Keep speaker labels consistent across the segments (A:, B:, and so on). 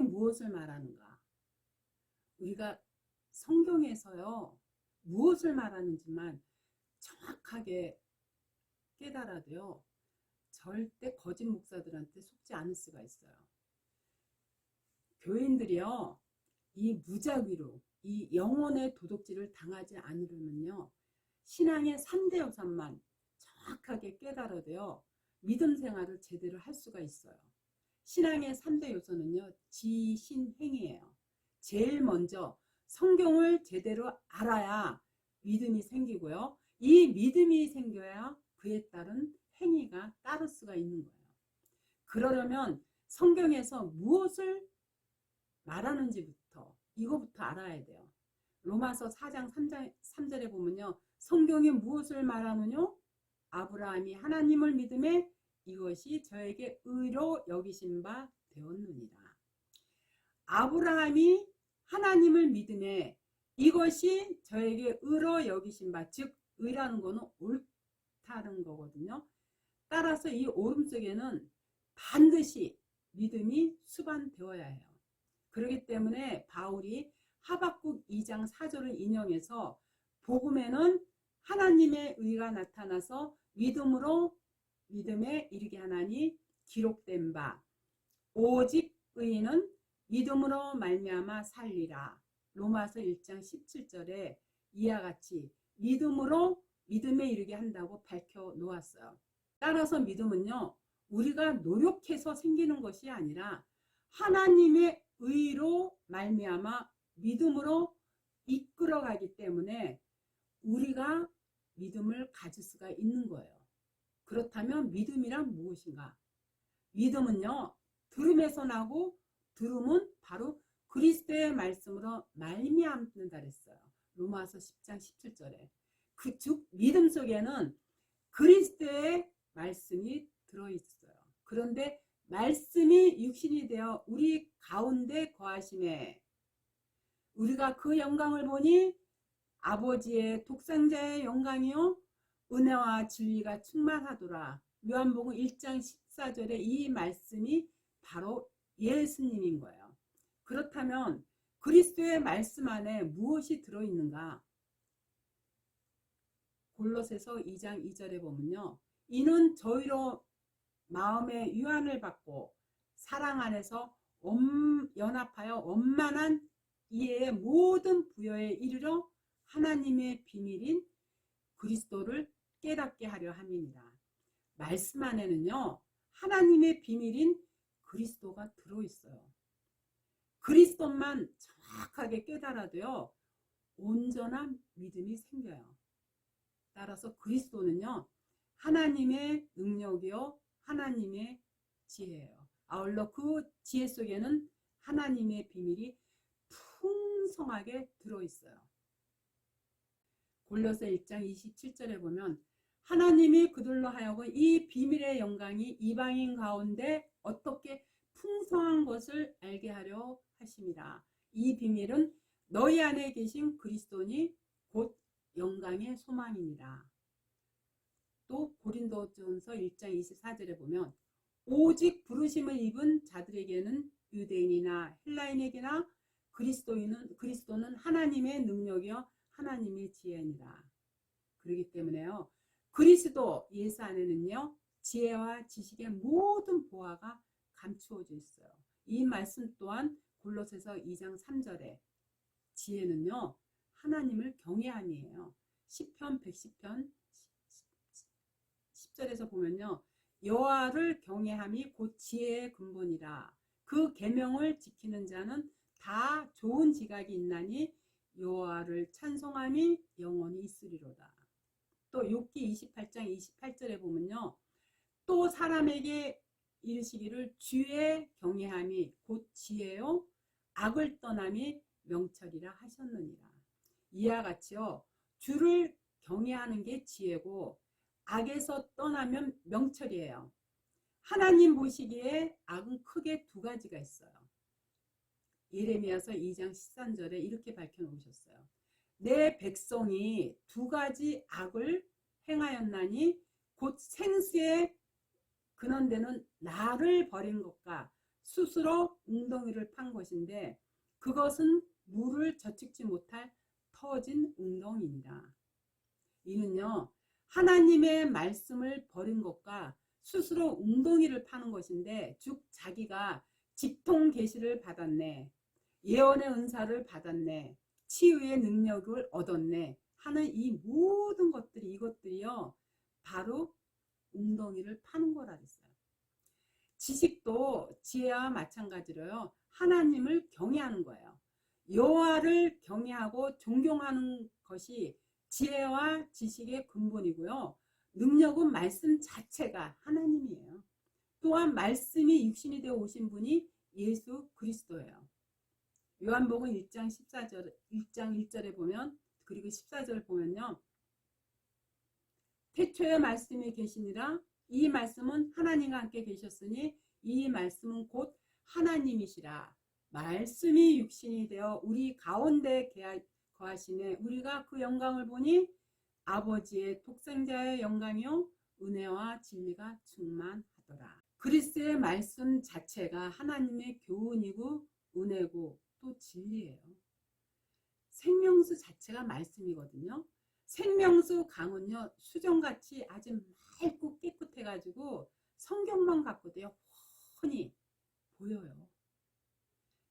A: 무엇을 말하는가? 우리가 성경에서요, 무엇을 말하는지만 정확하게 깨달아도요, 절대 거짓 목사들한테 속지 않을 수가 있어요. 교인들이요, 이 무작위로 이 영혼의 도둑질을 당하지 않으려면요, 신앙의 3대 요소만 정확하게 깨달아도요, 믿음 생활을 제대로 할 수가 있어요. 신앙의 3대 요소는요, 지신행이에요. 제일 먼저 성경을 제대로 알아야 믿음이 생기고요. 이 믿음이 생겨야 그에 따른 행위가 따를 수가 있는 거예요. 그러려면 성경에서 무엇을 말하는지부터 이거부터 알아야 돼요. 로마서 4장 3절에 보면요. 성경이 무엇을 말하느냐? 아브라함이 하나님을 믿음에 이것이 저에게 의로 여기신 바 되었느니라. 아브라함이 하나님을 믿음에 이것이 저에게 의로 여기신 바, 즉 의라는 거는 옳다는 거거든요. 따라서 이 옳음 속에는 반드시 믿음이 수반되어야 해요. 그렇기 때문에 바울이 하박국 2장 4절을 인용해서 복음에는 하나님의 의가 나타나서 믿음으로 믿음에 이르게 하나니 기록된 바 오직 의인은 믿음으로 말미암아 살리라. 로마서 1장 17절에 이와 같이 믿음으로 믿음에 이르게 한다고 밝혀 놓았어요. 따라서 믿음은요, 우리가 노력해서 생기는 것이 아니라 하나님의 의로 말미암아 믿음으로 이끌어가기 때문에 우리가 믿음을 가질 수가 있는 거예요. 그렇다면 믿음이란 무엇인가? 믿음은요, 들음에서 나고 들음은 바로 그리스도의 말씀으로 말미암는다 그랬어요. 로마서 10장 17절에. 즉 믿음 속에는 그리스도의 말씀이 들어있어요. 그런데 말씀이 육신이 되어 우리 가운데 거하심에 우리가 그 영광을 보니 아버지의 독생자의 영광이요 은혜와 진리가 충만하더라. 요한복음 1장 14절에 이 말씀이 바로 예수님인 거예요. 그렇다면 그리스도의 말씀 안에 무엇이 들어있는가? 골로새서 2장 2절에 보면요. 이는 저희로 마음의 유한을 받고 사랑 안에서 연합하여 원만한 이해의 모든 부여에 이르러 하나님의 비밀인 그리스도를 깨닫게 하려 함이니라. 말씀 안에는요, 하나님의 비밀인 그리스도가 들어있어요. 그리스도만 정확하게 깨달아도요, 온전한 믿음이 생겨요. 따라서 그리스도는요, 하나님의 능력이요, 하나님의 지혜예요. 아울러 그 지혜 속에는 하나님의 비밀이 풍성하게 들어있어요. 골로새 1장 27절에 보면 하나님이 그들로 하여금 이 비밀의 영광이 이방인 가운데 어떻게 풍성한 것을 알게 하려 하심이라. 이 비밀은 너희 안에 계신 그리스도니 곧 영광의 소망이니라. 또 고린도전서 1장 24절에 보면 오직 부르심을 입은 자들에게는 유대인이나 헬라인에게나 그리스도는 하나님의 능력이요 하나님의 지혜니라. 그렇기 때문에요, 그리스도 예수 안에는요 지혜와 지식의 모든 보화가 감추어져 있어요. 이 말씀 또한 골로새서 2장 3절에 지혜는요 하나님을 경외함이에요. 시편 110편 10절에서 보면요, 여호와를 경외함이 곧 지혜의 근본이라. 그 계명을 지키는 자는 다 좋은 지각이 있나니 여호와를 찬송함이 영원히 있으리로다. 또 욥기 28장 28절에 보면요, 또 사람에게 이르시기를 주의 경외함이 곧 지혜요 악을 떠남이 명철이라 하셨느니라. 이와 같이요, 주를 경외하는 게 지혜고 악에서 떠나면 명철이에요. 하나님 보시기에 악은 크게 두 가지가 있어요. 예레미야서 2장 13절에 이렇게 밝혀놓으셨어요. 내 백성이 두 가지 악을 행하였나니 곧 생수에 근원되는 나를 버린 것과 스스로 웅덩이를 판 것인데 그것은 물을 저축지 못할 터진 웅덩이니라. 이는요 하나님의 말씀을 버린 것과 스스로 웅덩이를 파는 것인데 즉 자기가 직통 계시를 받았네, 예언의 은사를 받았네, 치유의 능력을 얻었네 하는 이 모든 것들이 이것들이요 바로 웅덩이를 파는 거라 그랬어요. 지식도 지혜와 마찬가지로요 하나님을 경외하는 거예요. 여호와를 경외하고 존경하는 것이 지혜와 지식의 근본이고요. 능력은 말씀 자체가 하나님이에요. 또한 말씀이 육신이 되어 오신 분이 예수 그리스도예요. 요한복음 1장 14절, 1장 1절에 보면 그리고 14절 보면요. 태초에 말씀이 계시니라 이 말씀은 하나님과 함께 계셨으니 이 말씀은 곧 하나님이시라. 말씀이 육신이 되어 우리 가운데 거하시네. 우리가 그 영광을 보니 아버지의 독생자의 영광이요 은혜와 진리가 충만하더라. 그리스도의 말씀 자체가 하나님의 교훈이고 은혜고 또 진리예요. 생명수 자체가 말씀이거든요. 생명수 강은요 수정같이 아주 맑고 깨끗해가지고 성경만 갖고도요 훤히 보여요.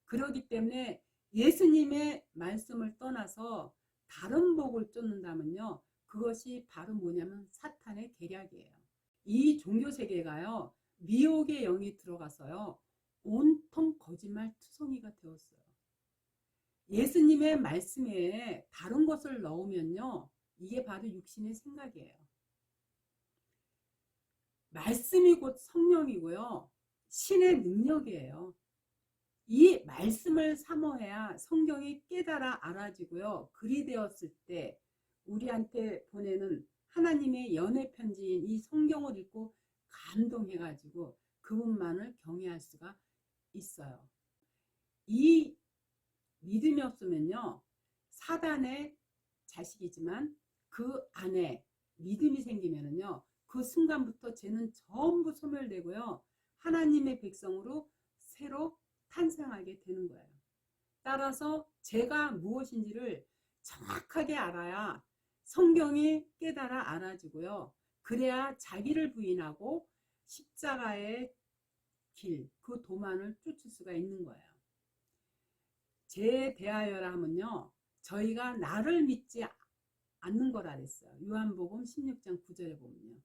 A: 그렇기 때문에 예수님의 말씀을 떠나서 다른 복을 쫓는다면요 그것이 바로 뭐냐면 사탄의 계략이에요. 이 종교세계가요 미혹의 영이 들어가서요 온통 거짓말 투성이가 되었어요. 예수님의 말씀에 다른 것을 넣으면요 이게 바로 육신의 생각이에요. 말씀이 곧 성령이고요 신의 능력이에요. 이 말씀을 사모해야 성경이 깨달아 알아지고요 글이 되었을 때 우리한테 보내는 하나님의 연애 편지인 이 성경을 읽고 감동해가지고 그분만을 경외할 수가 있어요. 이 믿음이 없으면요 사단의 자식이지만 그 안에 믿음이 생기면은요 그 순간부터 죄는 전부 소멸되고요 하나님의 백성으로 새로 탄생하게 되는 거예요. 따라서 죄가 무엇인지를 정확하게 알아야 성경이 깨달아 알아지고요 그래야 자기를 부인하고 십자가의 길, 그 도만을 쫓을 수가 있는 거예요. 죄에 대하여라 하면요 저희가 나를 믿지 않는 거라 그랬어요. 요한복음 16장 9절에 보면요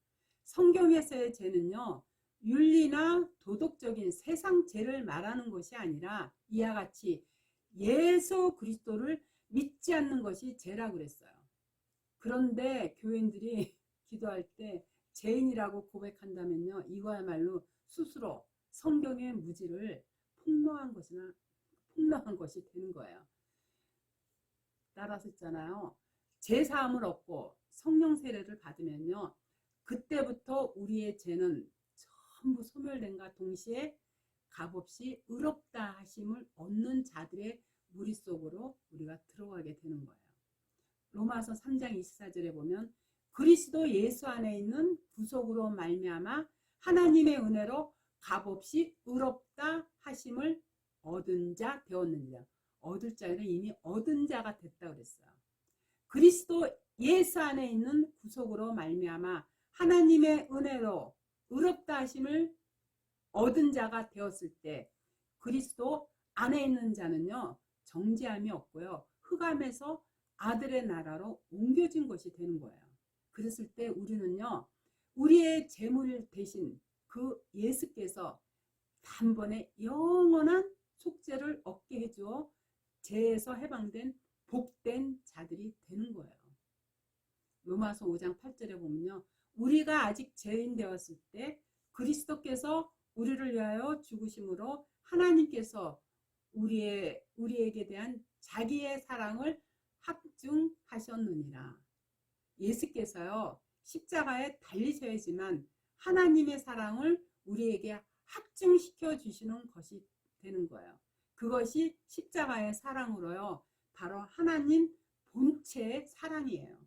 A: 성경에서의 죄는요 윤리나 도덕적인 세상 죄를 말하는 것이 아니라 이와 같이 예수 그리스도를 믿지 않는 것이 죄라고 그랬어요. 그런데 교인들이 기도할 때 죄인이라고 고백한다면요 이거야말로 스스로 성경의 무지를 폭로한 것이 되는 거예요. 따라서 있잖아요. 제사함을 얻고 성령 세례를 받으면요. 그때부터 우리의 죄는 전부 소멸된과 동시에 값없이 의롭다 하심을 얻는 자들의 무리 속으로 우리가 들어가게 되는 거예요. 로마서 3장 24절에 보면 그리스도 예수 안에 있는 구속으로 말미암아 하나님의 은혜로 값없이 의롭다 하심을 얻은 자 되었느니라. 얻을 자는 이미 얻은 자가 됐다 그랬어요. 그리스도 예수 안에 있는 구속으로 말미암아 하나님의 은혜로 의롭다 하심을 얻은 자가 되었을 때 그리스도 안에 있는 자는요 정죄함이 없고요 흑암에서 아들의 나라로 옮겨진 것이 되는 거예요. 그랬을 때 우리는요 우리의 재물 대신 그 예수께서 단번에 영원한 속죄를 얻게 해주어 죄에서 해방된 복된 자들이 되는 거예요. 로마서 5장 8절에 보면요 우리가 아직 죄인 되었을 때 그리스도께서 우리를 위하여 죽으심으로 하나님께서 우리에게 대한 자기의 사랑을 확증하셨느니라. 예수께서요 십자가에 달리셔야지만 하나님의 사랑을 우리에게 확증시켜 주시는 것이 되는 거예요. 그것이 십자가의 사랑으로요 바로 하나님 본체의 사랑이에요.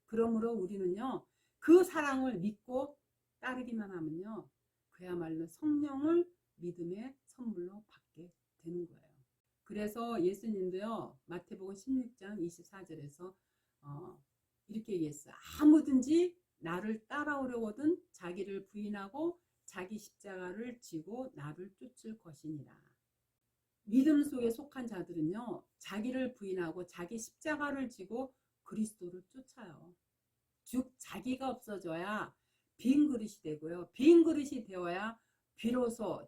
A: 그러므로 우리는요 그 사랑을 믿고 따르기만 하면요 그야말로 성령을 믿음의 선물로 받게 되는 거예요. 그래서 예수님도요, 마태복음 16장 24절에서 이렇게 얘기했어요. 아무든지 나를 따라오려거든 자기를 부인하고 자기 십자가를 지고 나를 쫓을 것이니라. 믿음 속에 속한 자들은요, 자기를 부인하고 자기 십자가를 지고 그리스도를 쫓아요. 즉 자기가 없어져야 빈 그릇이 되고요. 빈 그릇이 되어야 비로소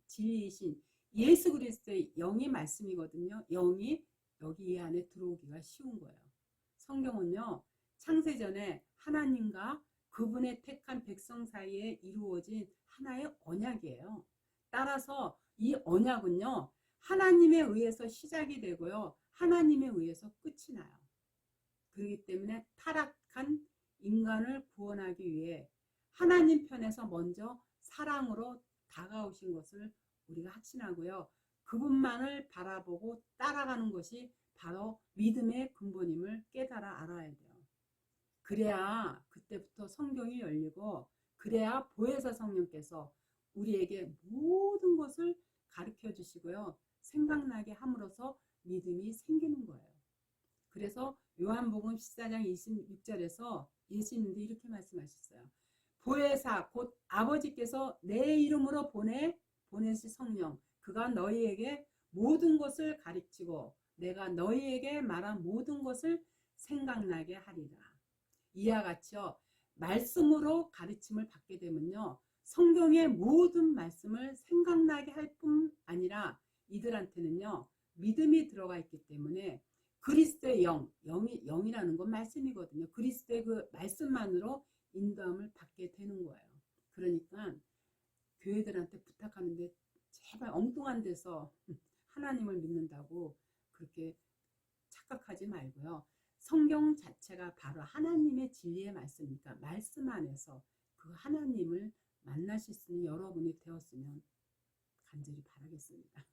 A: 진리이신 예수 그리스도의 영이 말씀이거든요. 영이 여기 이 안에 들어오기가 쉬운 거예요. 성경은요, 창세전에 하나님과 그분의 택한 백성 사이에 이루어진 하나의 언약이에요. 따라서 이 언약은요, 하나님에 의해서 시작이 되고요, 하나님에 의해서 끝이 나요. 그렇기 때문에 타락한 인간을 구원하기 위해 하나님 편에서 먼저 사랑으로 다가오신 것을 우리가 확신하고요. 그분만을 바라보고 따라가는 것이 바로 믿음의 근본임을 깨달아 알아야 돼요. 그래야 그때부터 성경이 열리고 그래야 보혜사 성령께서 우리에게 모든 것을 가르쳐 주시고요. 생각나게 함으로써 믿음이 생기는 거예요. 그래서 요한복음 14장 26절에서 예수님도 이렇게 말씀하셨어요. 보혜사 곧 아버지께서 내 이름으로 보내실 성령 그가 너희에게 모든 것을 가르치고 내가 너희에게 말한 모든 것을 생각나게 하리라. 이와 같이요. 말씀으로 가르침을 받게 되면요. 성경의 모든 말씀을 생각나게 할 뿐 아니라 이들한테는요. 믿음이 들어가 있기 때문에 그리스도의 영이라는 건 말씀이거든요. 그리스도의 그 말씀만으로 인도함을 받게 되는 거예요. 그러니까 교회들한테 부탁하는데 제발 엉뚱한 데서 하나님을 믿는다고 그렇게 착각하지 말고요. 성경 자체가 바로 하나님의 진리의 말씀이니까 말씀 안에서 그 하나님을 만나실 수 있는 여러분이 되었으면 간절히 바라겠습니다.